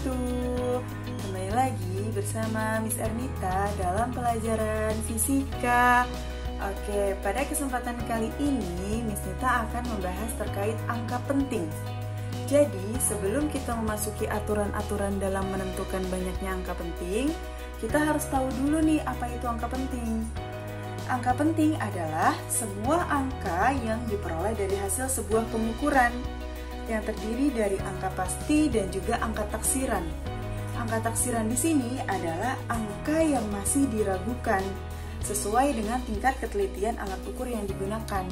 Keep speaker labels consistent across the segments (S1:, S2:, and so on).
S1: wabarakatuh. Kembali lagi bersama Miss Ernita dalam pelajaran fisika. Oke, pada kesempatan kali ini Miss Nita akan membahas terkait angka penting. Jadi, sebelum kita memasuki aturan-aturan dalam menentukan banyaknya angka penting, kita harus tahu dulu nih apa itu angka penting. Angka penting adalah sebuah angka yang diperoleh dari hasil sebuah pengukuran yang terdiri dari angka pasti dan juga angka taksiran. Angka taksiran di sini adalah angka yang masih diragukan sesuai dengan tingkat ketelitian alat ukur yang digunakan.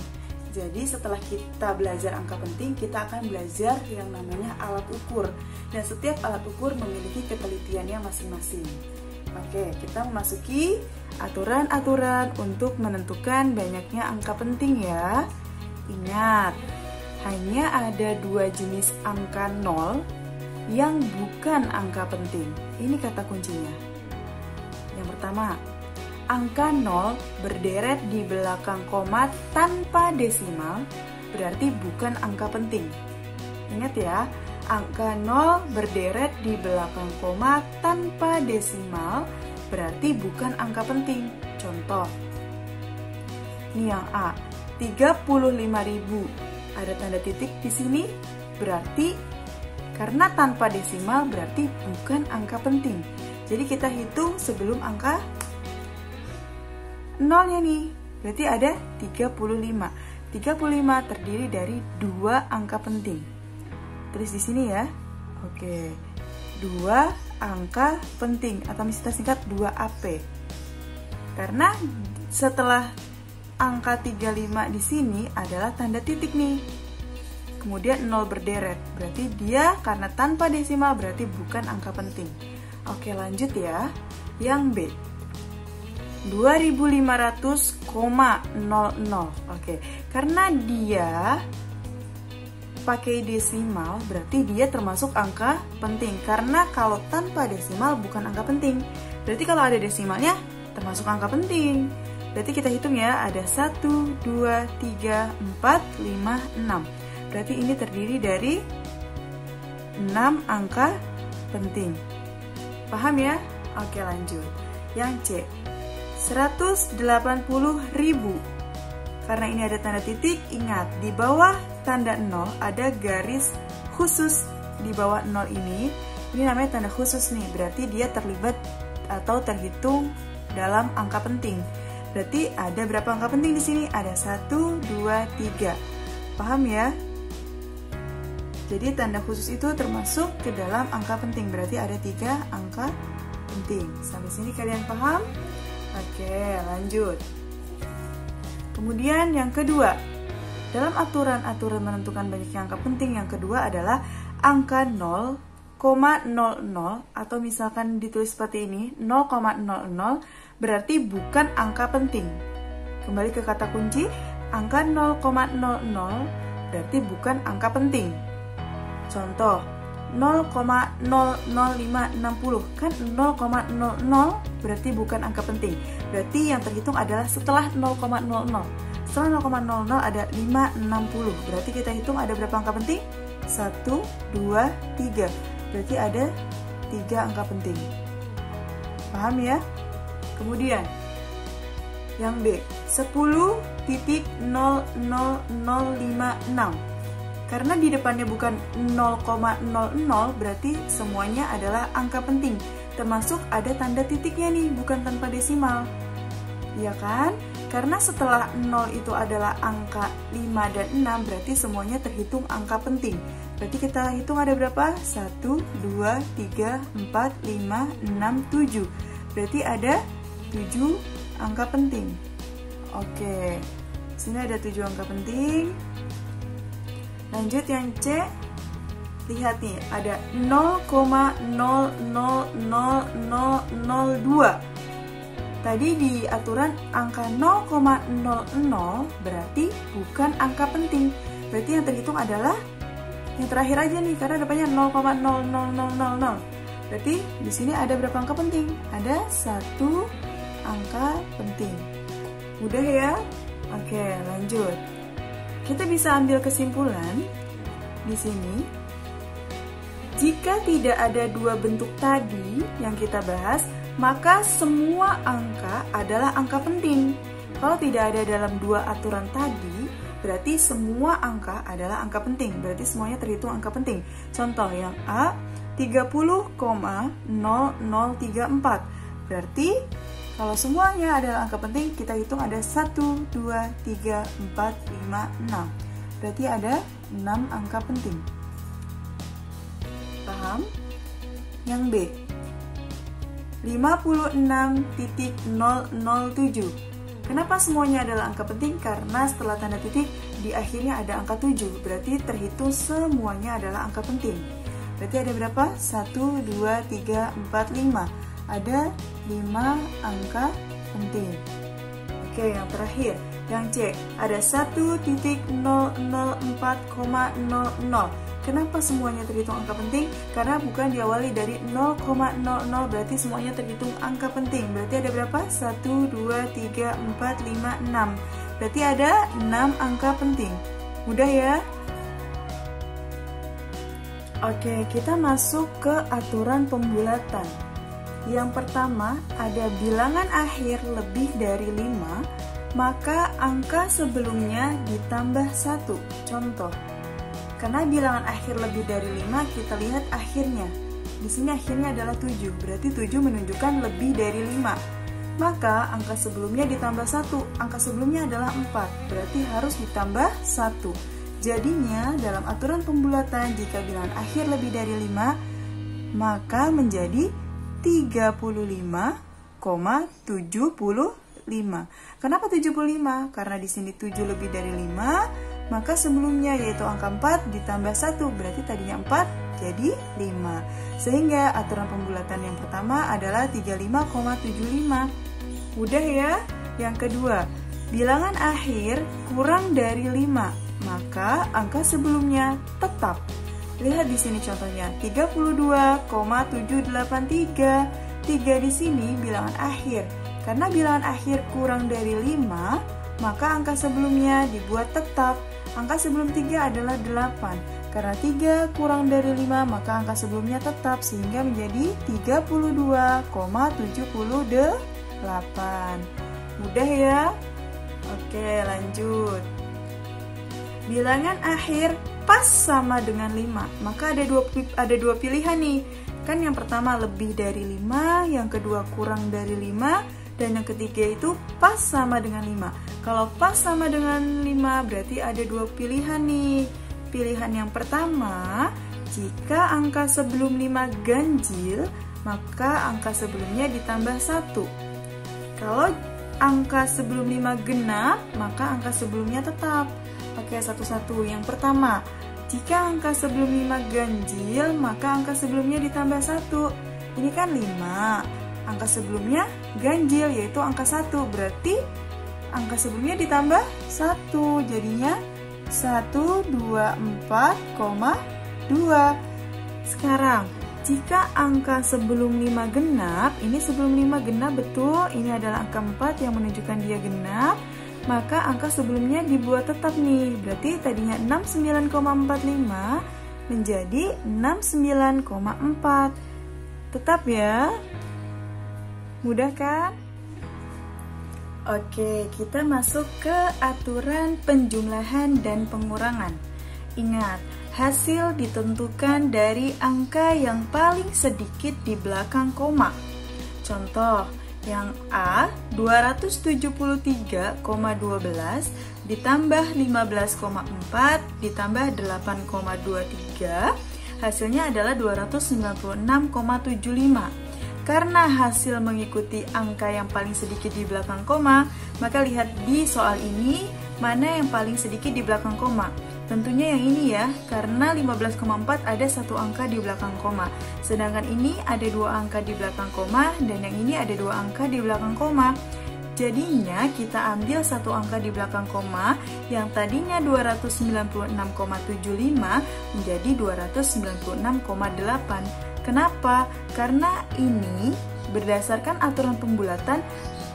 S1: Jadi setelah kita belajar angka penting, kita akan belajar yang namanya alat ukur. Dan setiap alat ukur memiliki ketelitiannya masing-masing. Oke, kita memasuki aturan-aturan untuk menentukan banyaknya angka penting ya. Ingat, hanya ada dua jenis angka nol yang bukan angka penting. Ini kata kuncinya. Yang pertama, angka 0 berderet di belakang koma tanpa desimal berarti bukan angka penting. Ingat ya, angka 0 berderet di belakang koma tanpa desimal berarti bukan angka penting. Contoh, ini yang A, 35.000. Ada tanda titik di sini, berarti karena tanpa desimal berarti bukan angka penting. Jadi kita hitung sebelum angka nolnya nih, berarti ada 35. 35 terdiri dari dua angka penting. Tulis di sini ya. Oke, dua angka penting atau kita singkat 2AP. Karena setelah angka 35 di sini adalah tanda titik nih. Kemudian 0 berderet, berarti dia karena tanpa desimal berarti bukan angka penting. Oke, lanjut ya. Yang B, 2500,00. Oke, karena dia pakai desimal berarti dia termasuk angka penting. Karena kalau tanpa desimal bukan angka penting. Berarti kalau ada desimalnya termasuk angka penting. Berarti kita hitung ya, ada 1, 2, 3, 4, 5, 6. Berarti ini terdiri dari 6 angka penting. Paham ya? Oke, lanjut. Yang C, 180.000. Karena ini ada tanda titik, ingat di bawah tanda 0 ada garis khusus di bawah 0 ini. Ini namanya tanda khusus nih, berarti dia terlibat atau terhitung dalam angka penting. Berarti ada berapa angka penting di sini? Ada 1, 2, 3. Paham ya? Jadi tanda khusus itu termasuk ke dalam angka penting. Berarti ada 3 angka penting. Sampai sini kalian paham? Oke, lanjut. Kemudian yang kedua, dalam aturan-aturan menentukan banyaknya angka penting, yang kedua adalah angka 0,00 atau misalkan ditulis seperti ini, 0,00 berarti bukan angka penting. Kembali ke kata kunci, angka 0,00 berarti bukan angka penting. Contoh, 0,00560 kan 0,00 berarti bukan angka penting. Berarti yang terhitung adalah setelah 0,00. Setelah 0,00 ada 560. Berarti kita hitung ada berapa angka penting? 1, 2, 3. Berarti ada 3 angka penting. Paham ya? Kemudian yang B, 10.00056. Karena di depannya bukan 0,00 berarti semuanya adalah angka penting. Termasuk ada tanda titiknya nih, bukan tanpa desimal. Iya kan? Karena setelah 0 itu adalah angka 5 dan 6 berarti semuanya terhitung angka penting. Berarti kita hitung ada berapa? 1, 2, 3, 4, 5, 6, 7. Berarti ada 7 angka penting. Oke, sini ada 7 angka penting. Lanjut yang C, lihat nih, ada 0,000002. Tadi di aturan angka 0,00 berarti bukan angka penting. Berarti yang terhitung adalah yang terakhir aja nih, karena depannya 0,00000. Berarti di sini ada berapa angka penting? Ada 1 angka penting. Mudah ya? Oke, lanjut. Kita bisa ambil kesimpulan di sini Jika tidak ada dua bentuk tadi yang kita bahas, maka semua angka adalah angka penting. Kalau tidak ada dalam dua aturan tadi, berarti semua angka adalah angka penting. Berarti semuanya terhitung angka penting. Contoh yang A, 30,0034. Berarti kalau semuanya adalah angka penting, kita hitung ada 1, 2, 3, 4, 5, 6. Berarti ada 6 angka penting. Paham? Yang B, 56.007. Kenapa semuanya adalah angka penting? Karena setelah tanda titik di akhirnya ada angka 7. Berarti terhitung semuanya adalah angka penting. Berarti ada berapa? 1, 2, 3, 4, 5. Ada 5 angka penting. Oke, yang terakhir, yang C, ada 1.004,00. Kenapa semuanya terhitung angka penting? Karena bukan diawali dari 0,00, berarti semuanya terhitung angka penting. Berarti ada berapa? 1, 2, 3, 4, 5, 6. Berarti ada 6 angka penting. Mudah ya? Oke, kita masuk ke aturan pembulatan. Yang pertama, ada bilangan akhir lebih dari 5, maka angka sebelumnya ditambah 1. Contoh, karena bilangan akhir lebih dari 5, kita lihat akhirnya. Di sini akhirnya adalah 7, berarti 7 menunjukkan lebih dari 5. Maka angka sebelumnya ditambah 1, angka sebelumnya adalah 4, berarti harus ditambah 1. Jadinya dalam aturan pembulatan, jika bilangan akhir lebih dari 5, maka menjadi 35,75. Kenapa 75? Karena di sini 7 lebih dari 5, maka sebelumnya yaitu angka 4 ditambah 1, berarti tadinya 4 jadi 5. Sehingga aturan pembulatan yang pertama adalah 35,75. Mudah ya? Yang kedua, bilangan akhir kurang dari 5, maka angka sebelumnya tetap. Lihat di sini contohnya, 32,783. 3 di sini bilangan akhir. Karena bilangan akhir kurang dari 5, maka angka sebelumnya dibuat tetap. Angka sebelum 3 adalah 8. Karena 3 kurang dari 5, maka angka sebelumnya tetap, sehingga menjadi 32,78. Mudah ya? Oke, lanjut. Bilangan akhir pas sama dengan 5, maka ada dua pilihan nih. Kan yang pertama lebih dari 5, yang kedua kurang dari 5, dan yang ketiga itu pas sama dengan 5. Kalau pas sama dengan 5 berarti ada dua pilihan nih. Pilihan yang pertama, jika angka sebelum 5 ganjil, maka angka sebelumnya ditambah 1. Kalau angka sebelum 5 genap, maka angka sebelumnya tetap. Oke, satu-satu. Yang pertama, jika angka sebelum 5 ganjil, maka angka sebelumnya ditambah 1. Ini kan 5. Angka sebelumnya ganjil, yaitu angka 1. Berarti angka sebelumnya ditambah 1. Jadinya 124,2. Sekarang, jika angka sebelum 5 genap, ini sebelum 5 genap betul, ini adalah angka 4 yang menunjukkan dia genap, maka angka sebelumnya dibuat tetap nih. Berarti tadinya 69,45 menjadi 69,4. Tetap ya. Mudah kan? Oke, kita masuk ke aturan penjumlahan dan pengurangan. Ingat, hasil ditentukan dari angka yang paling sedikit di belakang koma. Contoh, yang A, 273,12 ditambah 15,4 ditambah 8,23, hasilnya adalah 296,75. Karena hasil mengikuti angka yang paling sedikit di belakang koma, maka lihat di soal ini mana yang paling sedikit di belakang koma. Tentunya yang ini ya, karena 15,4 ada satu angka di belakang koma. Sedangkan ini ada dua angka di belakang koma, dan yang ini ada dua angka di belakang koma. Jadinya kita ambil satu angka di belakang koma, yang tadinya 296,75 menjadi 296,8. Kenapa? Karena ini berdasarkan aturan pembulatan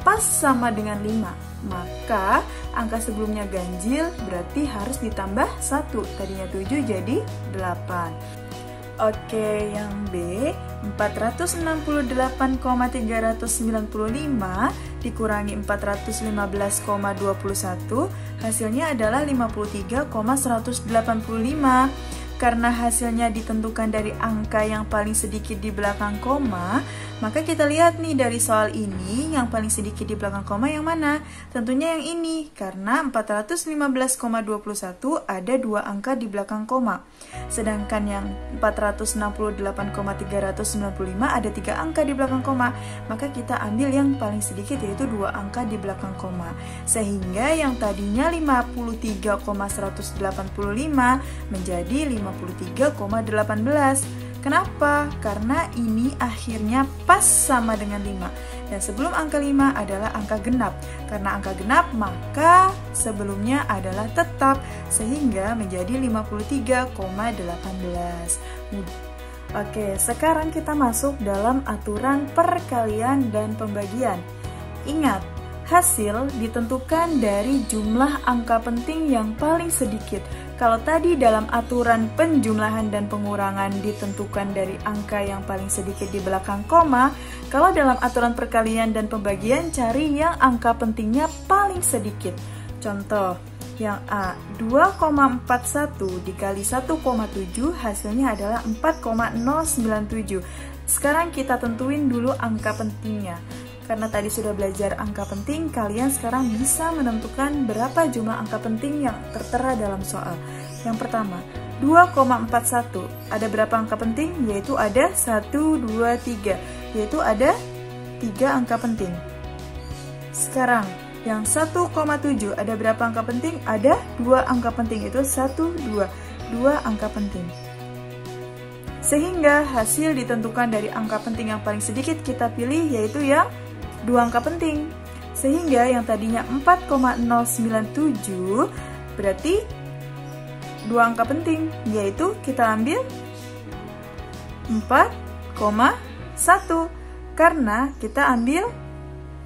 S1: pas sama dengan 5. Maka angka sebelumnya ganjil berarti harus ditambah 1. Tadinya 7 jadi 8. Oke, yang B, 468,395 dikurangi 415,21, hasilnya adalah 53,185. Karena hasilnya ditentukan dari angka yang paling sedikit di belakang koma, maka kita lihat nih dari soal ini, yang paling sedikit di belakang koma yang mana? Tentunya yang ini, karena 415,21 ada 2 angka di belakang koma. Sedangkan yang 468,395 ada 3 angka di belakang koma. Maka kita ambil yang paling sedikit, yaitu 2 angka di belakang koma. Sehingga yang tadinya 53,185 menjadi 53,18. Kenapa? Karena ini akhirnya pas sama dengan 5. Dan sebelum angka 5 adalah angka genap. Karena angka genap, maka sebelumnya adalah tetap, sehingga menjadi 53,18. Oke, sekarang kita masuk dalam aturan perkalian dan pembagian. Ingat, hasil ditentukan dari jumlah angka penting yang paling sedikit. Kalau tadi dalam aturan penjumlahan dan pengurangan ditentukan dari angka yang paling sedikit di belakang koma, kalau dalam aturan perkalian dan pembagian cari yang angka pentingnya paling sedikit. Contoh, yang A, 2,41 dikali 1,7 hasilnya adalah 4,097. Sekarang kita tentuin dulu angka pentingnya. Karena tadi sudah belajar angka penting, kalian sekarang bisa menentukan berapa jumlah angka penting yang tertera dalam soal. Yang pertama, 2,41. Ada berapa angka penting? Yaitu ada 1, 2, 3. Yaitu ada 3 angka penting. Sekarang, yang 1,7. Ada berapa angka penting? Ada 2 angka penting. Yaitu 1, 2. 2 angka penting. Sehingga hasil ditentukan dari angka penting yang paling sedikit kita pilih, yaitu yang 2 angka penting. Sehingga yang tadinya 4,097 berarti 2 angka penting, yaitu kita ambil 4,1 karena kita ambil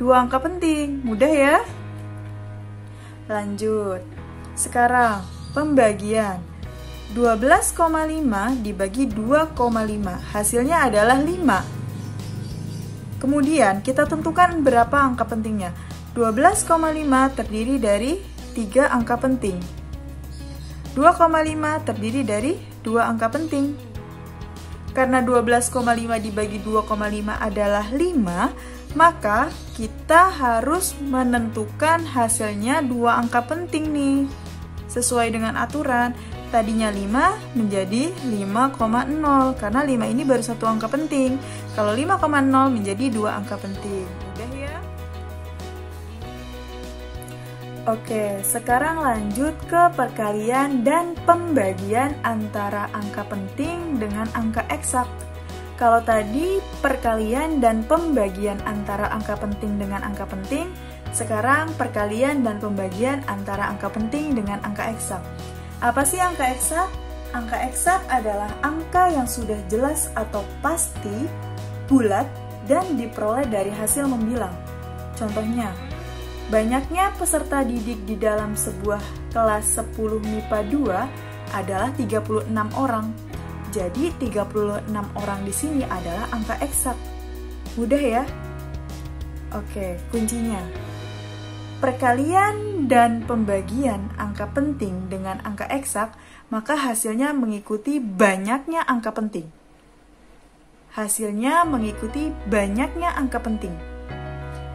S1: 2 angka penting. Mudah ya? Lanjut. Sekarang pembagian. 12,5 dibagi 2,5 hasilnya adalah 5. Kemudian kita tentukan berapa angka pentingnya. 12,5 terdiri dari 3 angka penting. 2,5 terdiri dari 2 angka penting. Karena 12,5 dibagi 2,5 adalah 5, maka kita harus menentukan hasilnya 2 angka penting nih. Sesuai dengan aturan, tadinya 5 menjadi 5,0 karena 5 ini baru 1 angka penting. Kalau 5,0 menjadi 2 angka penting. Mudah ya? Oke, sekarang lanjut ke perkalian dan pembagian antara angka penting dengan angka eksak. Kalau tadi perkalian dan pembagian antara angka penting dengan angka penting, sekarang perkalian dan pembagian antara angka penting dengan angka eksak. Apa sih angka eksak? Angka eksak adalah angka yang sudah jelas atau pasti, bulat, dan diperoleh dari hasil membilang. Contohnya, banyaknya peserta didik di dalam sebuah kelas 10 MIPA 2 adalah 36 orang. Jadi 36 orang di sini adalah angka eksak. Mudah ya? Oke, kuncinya. Perkalian dan pembagian angka penting dengan angka eksak, maka hasilnya mengikuti banyaknya angka penting. Hasilnya mengikuti banyaknya angka penting.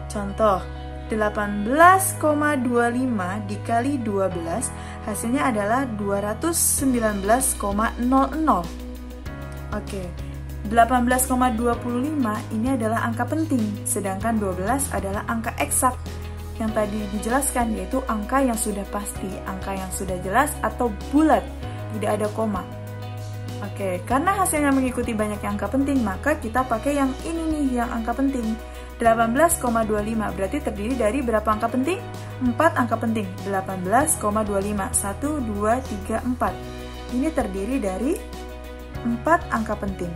S1: Contoh, 18,25 dikali 12 hasilnya adalah 219,00. Oke, 18,25 ini adalah angka penting, sedangkan 12 adalah angka eksak. Yang tadi dijelaskan yaitu angka yang sudah pasti, angka yang sudah jelas atau bulat, tidak ada koma. Oke, karena hasilnya mengikuti banyaknya angka penting, maka kita pakai yang ini nih, yang angka penting. 18,25 berarti terdiri dari berapa angka penting? 4 angka penting. 18,25 1, 2, 3, 4. Ini terdiri dari 4 angka penting.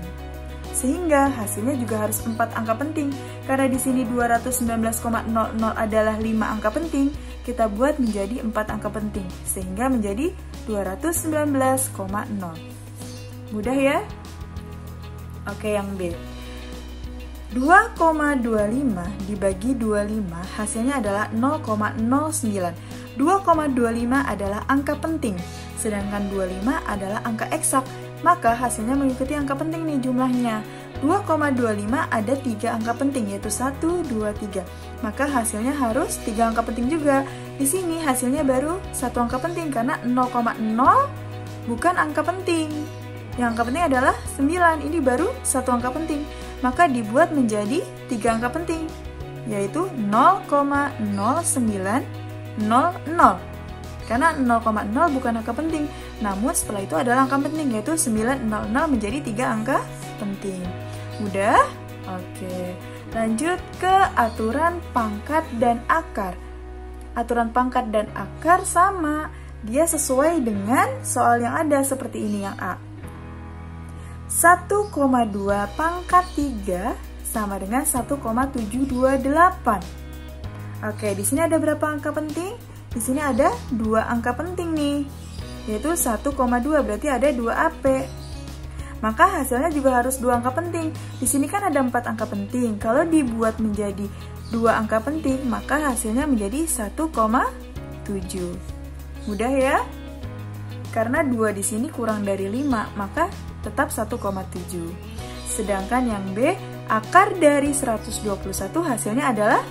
S1: Sehingga hasilnya juga harus 4 angka penting. Karena di sini 219,00 adalah 5 angka penting, kita buat menjadi 4 angka penting. Sehingga menjadi 219,0. Mudah ya? Oke, yang B. 2,25 dibagi 25 hasilnya adalah 0,09. 2,25 adalah angka penting, sedangkan 25 adalah angka eksak. Maka hasilnya mengikuti angka penting nih jumlahnya. 2,25 ada 3 angka penting, yaitu 1, 2, 3. Maka hasilnya harus 3 angka penting juga. Di sini hasilnya baru 1 angka penting karena 0,0 bukan angka penting. Yang angka penting adalah 9, ini baru 1 angka penting. Maka dibuat menjadi 3 angka penting, yaitu 0,0900. Karena 0,0 bukan angka penting, namun setelah itu adalah angka penting, yaitu 900 menjadi 3 angka penting. Mudah? Oke. Lanjut ke aturan pangkat dan akar. Aturan pangkat dan akar sama, dia sesuai dengan soal yang ada seperti ini yang A. 1,2 pangkat 3 sama dengan 1,728. Oke, di sini ada berapa angka penting? Di sini ada 2 angka penting nih, yaitu 1,2, berarti ada 2 AP. Maka hasilnya juga harus 2 angka penting. Di sini kan ada 4 angka penting. Kalau dibuat menjadi 2 angka penting, maka hasilnya menjadi 1,7. Mudah ya? Karena 2 di sini kurang dari 5, maka tetap 1,7. Sedangkan yang B, akar dari 121 hasilnya adalah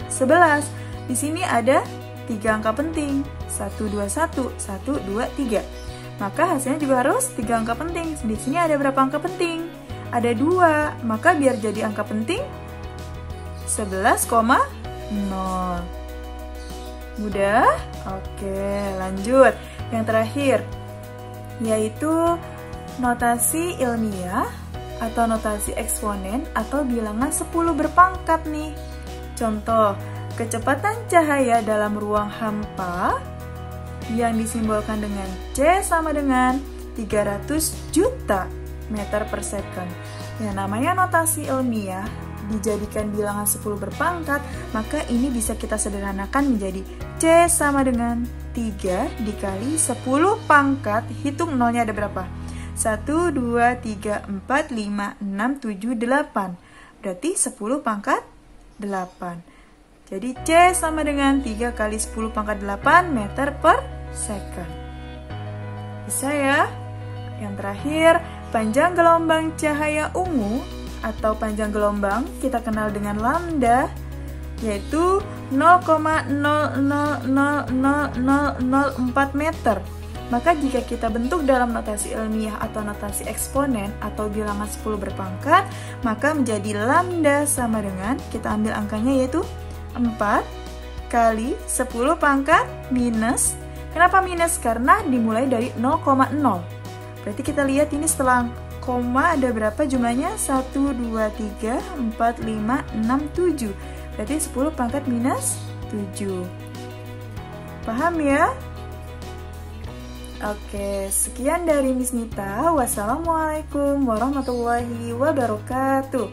S1: 11. Di sini ada 3 angka penting, 121, 1, 2, 3. Maka hasilnya juga harus 3 angka penting. Di sini ada berapa angka penting? Ada 2, maka biar jadi angka penting 11,0. Mudah? Oke, lanjut. Yang terakhir, yaitu notasi ilmiah atau notasi eksponen atau bilangan 10 berpangkat nih. Contoh, kecepatan cahaya dalam ruang hampa yang disimbolkan dengan C sama dengan 300 juta meter per second. Yang namanya notasi ilmiah dijadikan bilangan 10 berpangkat, maka ini bisa kita sederhanakan menjadi C sama dengan 3 dikali 10 pangkat, hitung nolnya ada berapa? 1, 2, 3, 4, 5, 6, 7, 8. Berarti 10 pangkat 8. Jadi C sama dengan 3 kali 10 pangkat 8 meter per second. Bisa ya? Yang terakhir, panjang gelombang cahaya ungu atau panjang gelombang kita kenal dengan lambda, yaitu 0,000004 meter. Maka jika kita bentuk dalam notasi ilmiah atau notasi eksponen atau bilangan 10 berpangkat, maka menjadi lambda sama dengan, kita ambil angkanya yaitu 4 kali 10 pangkat minus. Kenapa minus? Karena dimulai dari 0,0. Berarti kita lihat ini setelah koma ada berapa jumlahnya? 1, 2, 3, 4, 5, 6, 7. Berarti 10 pangkat minus 7. Paham ya? Oke, sekian dari Miss Nita. Wassalamualaikum warahmatullahi wabarakatuh.